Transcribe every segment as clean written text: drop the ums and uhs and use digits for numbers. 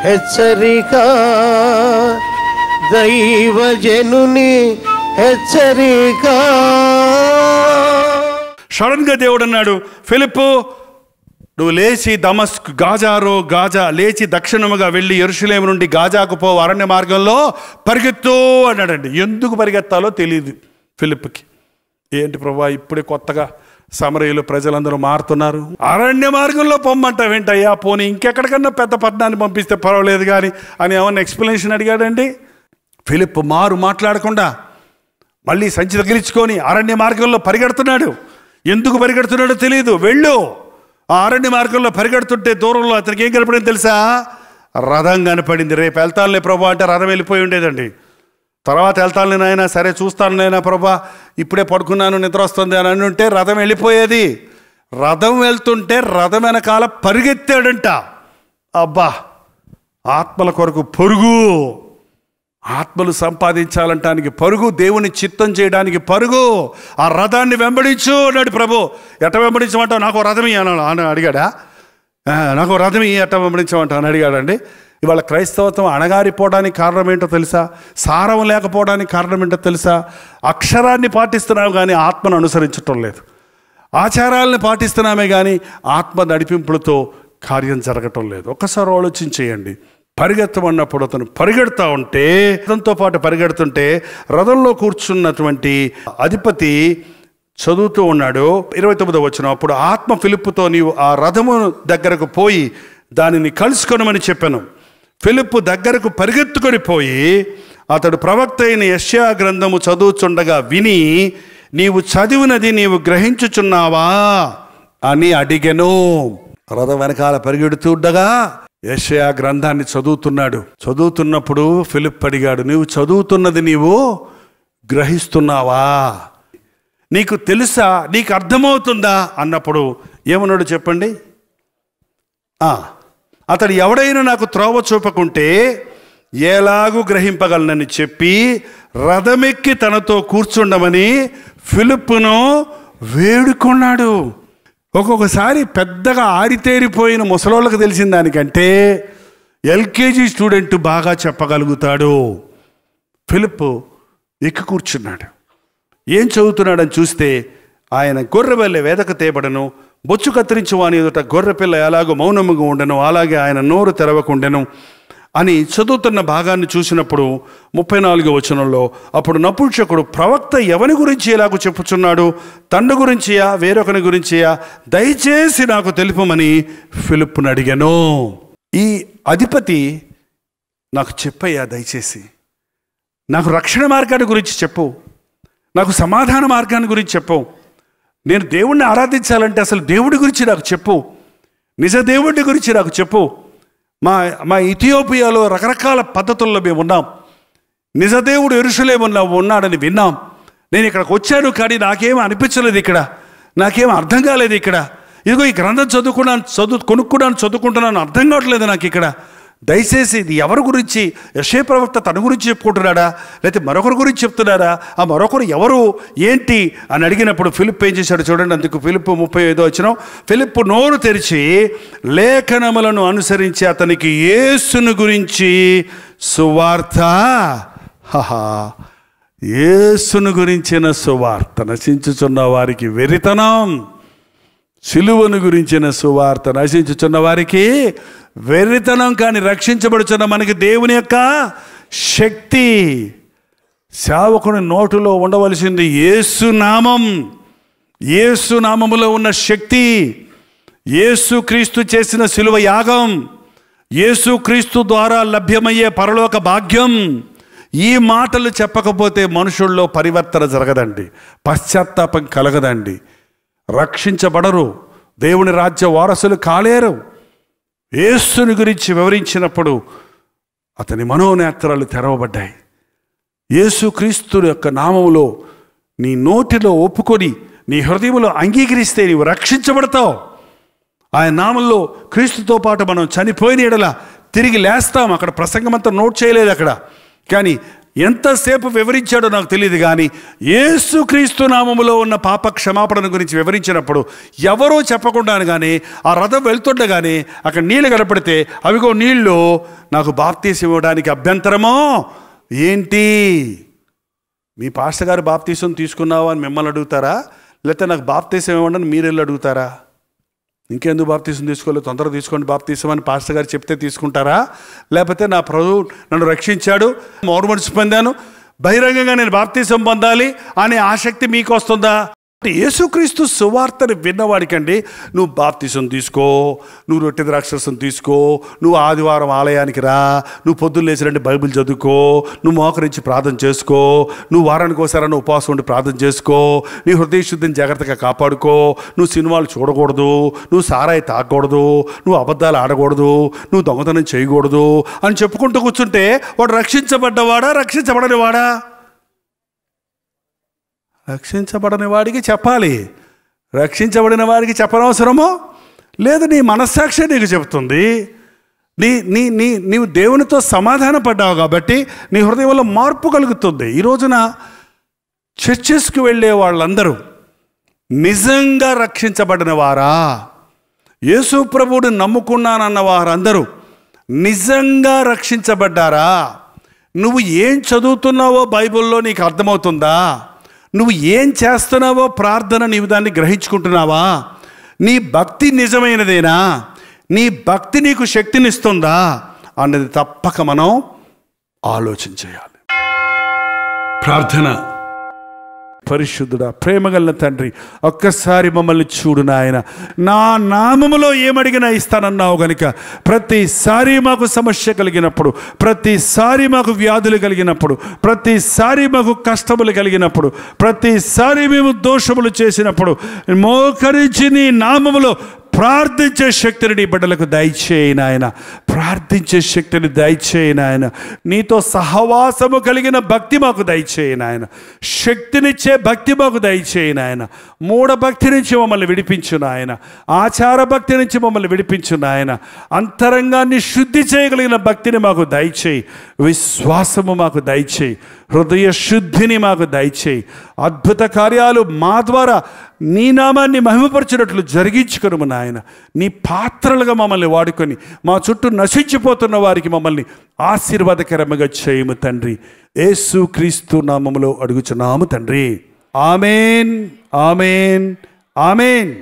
హెచ్చరిక, దైవజనుని హెచ్చరిక. సడన్ గా దేవుడు అన్నాడు, ఫిలిప్పు నువ్వు లేచి దమస్కు గాజా లేచి దక్షిణముగా వెళ్ళి యెరూషలేము నుండి గాజాకు పో, అరణ్య మార్గంలో పరిగెత్తు అన్నాడండి. ఎందుకు పరిగెత్తాలో తెలియదు ఫిలిప్కి. ఏంటి ప్రభువా, ఇప్పుడే కొత్తగా సమరయులు ప్రజలందరూ మారుతున్నారు, అరణ్య మార్గంలో పొమ్మంటావేంటయ్యా, పోనీ ఇంకెక్కడికన్నా పెద్ద పట్టణాన్ని పంపిస్తే పర్వాలేదు కానీ అని ఏమన్నా ఎక్స్ప్లెనేషన్ అడిగాడండి. ఫిలిప్ మాట్లాడకుండా మళ్ళీ సంచి తగిలించుకొని అరణ్య మార్గంలో పరిగెడుతున్నాడు. ఎందుకు పరిగెడుతున్నాడో తెలియదు. వెళ్ళు. ఆ అరణ్య మార్గంలో పరిగెడుతుంటే దూరంలో అతనికి ఏం కనపడింది తెలుసా? రథం కనపడింది. రేపు వెళ్తానులే ప్రభా అంటే రథం వెళ్ళిపోయి ఉండేదండి. తర్వాత వెళ్తానులే నాయన, సరే చూస్తానులేనా ప్రభా, ఇప్పుడే పడుకున్నాను నిద్ర వస్తుంది అని అనుంటే రథం వెళ్ళిపోయేది. రథం వెళ్తుంటే రథం వెనకాల పరిగెత్తాడంట. అబ్బా, ఆత్మల కొరకు పరుగు, ఆత్మలు సంపాదించాలంటానికి పరుగు, దేవుని చిత్తం చేయడానికి పరుగు. ఆ రథాన్ని వెంబడించు అన్నాడు ప్రభు. ఎట్ట వెంబడించమంటావు? నాకు రథం అని అడిగాడా? నాకు రథం ఎట్ట వెంబడించమంటావు అని అడిగాడండి. ఇవాళ క్రైస్తవత్వం అణగారిపోవడానికి కారణం ఏంటో తెలుసా? సారం లేకపోవడానికి కారణం ఏంటో తెలుసా? అక్షరాన్ని పాటిస్తున్నాము కానీ ఆత్మను అనుసరించటం లేదు. ఆచారాలను పాటిస్తున్నామే కానీ ఆత్మ నడిపింపులతో కార్యం జరగటం లేదు. ఒక్కసారి ఆలోచించేయండి. పరిగెత్తమన్నప్పుడు అతను పరిగెడతా ఉంటే, రథంతో పాటు పరిగెడుతుంటే రథంలో కూర్చున్నటువంటి అధిపతి చదువుతూ ఉన్నాడు. 29వ వచనం, అప్పుడు ఆత్మ ఫిలిప్పుతో నీవు ఆ రథము దగ్గరకు పోయి దానిని కలుసుకొనమని చెప్పాను. ఫిలిప్పు దగ్గరకు పరిగెత్తుకొని పోయి అతడు ప్రవక్త అయిన యెషయా గ్రంథము చదువుచుండగా విని, నీవు చదివినది నీవు గ్రహించుచున్నావా అని అడిగెను. రథం వెనకాల పరిగెడుతూ ఉండగా యెషయా గ్రంథాన్ని చదువుతున్నాడు. చదువుతున్నప్పుడు ఫిలిప్ అడిగాడు, నీవు చదువుతున్నది నీవు గ్రహిస్తున్నావా? నీకు తెలుసా? నీకు అర్థమవుతుందా అన్నప్పుడు ఏమన్నాడు చెప్పండి? అతడు ఎవడైనా నాకు త్రోవ చూపకుంటే ఎలాగూ గ్రహింపగలనని చెప్పి రథమెక్కి తనతో కూర్చుండమని ఫిలిప్పును వేడుకున్నాడు. ఒక్కొక్కసారి పెద్దగా ఆరితేరిపోయిన ముసలోళ్ళకు తెలిసిన దానికంటే ఎల్కేజీ స్టూడెంట్ బాగా చెప్పగలుగుతాడు. ఫిలిప్ ఎక్కి కూర్చున్నాడు. ఏం చదువుతున్నాడని చూస్తే ఆయన గొర్రెవల్లే వేదక తేబడను, బొచ్చు కత్తిరించు వాని ఎదుట గొర్రెపిల్ల ఎలాగో మౌనముగా ఉండను, అలాగే ఆయన నోరు తెరవకుండెను అని చదువుతున్న భాగాన్ని చూసినప్పుడు 34వ వచనంలో, అప్పుడు నపుంసకుడు ప్రవక్త ఎవని గురించి ఎలాగో చెప్పుచున్నాడు, తండ్రి గురించియా వేరొకని గురించియా, దయచేసి నాకు తెలుపమని ఫిలిప్పును అడిగాను. ఈ అధిపతి నాకు చెప్పయ్యా, దయచేసి నాకు రక్షణ మార్గాన్ని గురించి చెప్పు, నాకు సమాధాన మార్గాన్ని గురించి చెప్పు, నేను దేవుణ్ణి ఆరాధించాలంటే అసలు దేవుడి గురించి నాకు చెప్పు, నిజ దేవుడి గురించి నాకు చెప్పు. మా ఇథియోపియాలో రకరకాల పద్ధతుల్లో మేము ఉన్నాం. నిజదేవుడు యెరూషలేములో ఉన్నాడని విన్నాం. నేను ఇక్కడికి వచ్చాను కానీ నాకేమీ అనిపించలేదు, ఇక్కడ నాకేం అర్థం కాలేదు. ఇక్కడ ఇదిగో ఈ గ్రంథం చదువుకుంటున్నాను, అర్థం కావట్లేదు నాకు. ఇక్కడ దయచేసి ఇది ఎవరి గురించి? యెషయా ప్రవక్త తన గురించి చెప్పుకుంటున్నాడా, లేకపోతే మరొకరి గురించి చెప్తున్నారా? ఆ మరొకరు ఎవరు, ఏంటి అని అడిగినప్పుడు ఫిలిప్ ఏం చేశాడు చూడండి. అందుకు ఫిలిప్ 35వ వచనం, ఫిలిప్ నోరు తెరిచి లేఖనములను అనుసరించి అతనికి యేసును గురించి సువార్త, యేసును గురించిన సువార్త, నశించుచున్న వారికి వెర్రితనం, సిలువను గురించిన సువార్త నశించుచున్న వారికి వెర్రితనం, కానీ రక్షించబడుచున్న మనకి దేవుని యొక్క శక్తి. సేవకుని నోటులో ఉండవలసింది యేసు నామం, యేసు నామములో ఉన్న శక్తి, యేసు క్రీస్తు చేసిన సిలువ యాగం, యేసు క్రీస్తు ద్వారా లభ్యమయ్యే పరలోక భాగ్యం. ఈ మాటలు చెప్పకపోతే మనుషుల్లో పరివర్తన జరగదండి, పశ్చాత్తాపం కలగదండి, రక్షించబడరు, దేవుని రాజ్య వారసులు కాలేరు. యేసుని గురించి వివరించినప్పుడు అతని మనోనేత్రాలు తెరవబడ్డాయి. యేసు క్రీస్తు యొక్క నామములో నీ నోటిలో ఒప్పుకొని నీ హృదయంలో అంగీకరిస్తే నీవు రక్షించబడతావు. ఆయన నామంలో క్రీస్తుతో పాటు మనం చనిపోయిన ఎడల తిరిగి లేస్తాం. అక్కడ ప్రసంగం అంతా నోట్ చేయలేదు అక్కడ, కానీ ఎంతసేపు వివరించాడో నాకు తెలియదు, కానీ యేసుక్రీస్తు నామములో ఉన్న పాప క్షమాపణ గురించి వివరించినప్పుడు ఎవరో చెప్పకుండాను కానీ ఆ రథం వెళ్తుండగానే అక్కడ నీళ్ళు కనపడితే అవిగో నీళ్ళు, నాకు బాప్తీసం ఇవ్వడానికి అభ్యంతరమో ఏంటి? మీ పాస్టర్ గారు బాప్తీసం తీసుకున్నావా అని మిమ్మల్ని అడుగుతారా, లేకపోతే నాకు బాప్తీసం ఇవ్వండి అని మీరు వెళ్ళి అడుగుతారా? ఇంకెందుకు బాప్తీసం తీసుకోలేదు, తొందరగా తీసుకోండి బాప్తీసం అని పాస్టర్ గారు చెప్తే తీసుకుంటారా? లేకపోతే నా ప్రభువు నన్ను రక్షించాడు, మారు మనసు పొందాను, బహిరంగంగా నేను బాప్తీసం పొందాలి అనే ఆసక్తి మీకు వస్తుందా? యేసుక్రీస్తు సువార్తని విన్నవాడికండి, నువ్వు బాప్తీసం తీసుకో, నువ్వు రొట్టె ద్రాక్షరసం తీసుకో, నువ్వు ఆదివారం ఆలయానికి రా, నువ్వు పొద్దున్న లేచి రండి బైబిల్ చదువుకో, నువ్వు మోకరించి ప్రార్థన చేసుకో, నువ్వు వారానికి ఒకసారి ఉపవాసం ఉండి ప్రార్థన చేసుకో, నీ హృదయ శుద్ధిని జాగ్రత్తగా కాపాడుకో, నువ్వు సినిమాలు చూడకూడదు, నువ్వు సారాయి తాగకూడదు, నువ్వు అబద్ధాలు ఆడకూడదు, నువ్వు దొంగతనం చేయకూడదు అని చెప్పుకుంటూ కూర్చుంటే వాడు రక్షించబడ్డవాడా రక్షించబడని వాడా? రక్షించబడని వాడికి చెప్పాలి, రక్షించబడిన వాడికి చెప్పనవసరమో లేదు. నీ మనస్సాక్షి నీకు చెప్తుంది. నీవు దేవునితో సమాధాన పడ్డావు కాబట్టి నీ హృదయంలో మార్పు కలుగుతుంది. ఈ రోజున చర్చెస్కి వెళ్ళే వాళ్ళందరూ నిజంగా రక్షించబడిన వారా? యేసు ప్రభువుని నమ్ముకున్నానన్న వారందరూ నిజంగా రక్షించబడ్డారా? నువ్వు ఏం చదువుతున్నావో బైబిల్లో నీకు అర్థమవుతుందా? నువ్వు ఏం చేస్తున్నావో ప్రార్థన నీవు దాన్ని గ్రహించుకుంటున్నావా? నీ భక్తి నిజమైనదేనా? నీ భక్తి నీకు శక్తినిస్తుందా అన్నది తప్పక మనం ఆలోచించేయాలి. ప్రార్థన. పరిశుద్ధుడా, ప్రేమగల తండ్రి, ఒక్కసారి మమ్మల్ని చూడు నాయన. నా నామములో ఏమడిగినా ఇస్తానన్నావు గనుక ప్రతిసారి మాకు సమస్య కలిగినప్పుడు, ప్రతిసారి మాకు వ్యాధులు కలిగినప్పుడు, ప్రతిసారి మాకు కష్టములు కలిగినప్పుడు, ప్రతిసారి మేము దోషములు చేసినప్పుడు మోకరించి నీ నామములో ప్రార్థించే శక్తిని నీ బిడ్డలకు దయచేయి నాయన. ప్రార్థించే శక్తిని దయచేయి నాయన. నీతో సహవాసము కలిగిన భక్తి మాకు దయచేయి నాయన. శక్తినిచ్చే భక్తి మాకు దయచేయి నాయన. మూఢ భక్తి నుంచి మమ్మల్ని విడిపించు నాయన. ఆచార భక్తి నుంచి మమ్మల్ని విడిపించు నాయన. అంతరంగాన్ని శుద్ధి చేయగలిగిన భక్తిని మాకు దయచేయి. విశ్వాసము మాకు దయచేయి. హృదయ శుద్ధిని మాకు దయచేయి. అద్భుత కార్యాలు మా ద్వారా నీ నామాన్ని మహిమపరచినట్లు జరిగించుకొనుము నాయన. నీ పాత్రలుగా మమ్మల్ని వాడుకొని మా చుట్టూ నశించిపోతున్న వారికి మమ్మల్ని ఆశీర్వాదకరముగా చేయము తండ్రి. యేసుక్రీస్తు నామములో అడుగుచున్నాము తండ్రి. ఆమేన్, ఆమేన్, ఆమేన్.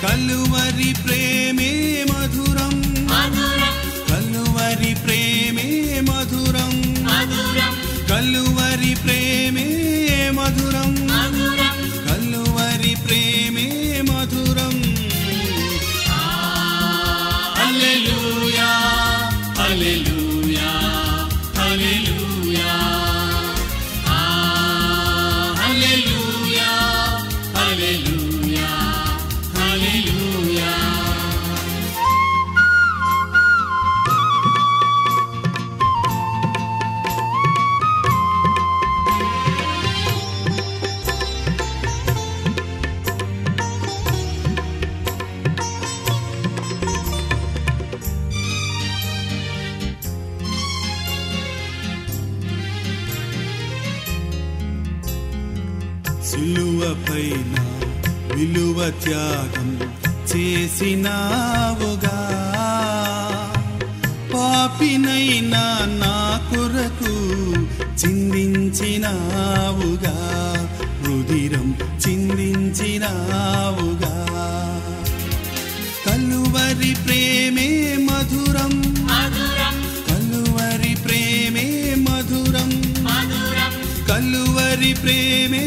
కలువరి ప్రేమే మధురం, కలువరి ప్రేమే మధురం, కలువరి ప్రేమే మధురం, కలువరి ప్రేమే మధురం. హల్లెలూయా, హల్లెలూయా, హల్లెలూయా, హల్లెలూయా, హల్లెలూయా, హల్లెలూయా. సిలువపైన విలువ త్యాగం చేసినావుగా, పాపినైనా నా కొరకు చిందించినావుగా, రుధిరం చిందించినావుగా. కలువరి ప్రేమే మధురం, కలువరి ప్రేమే మధురం, కలువరి ప్రేమే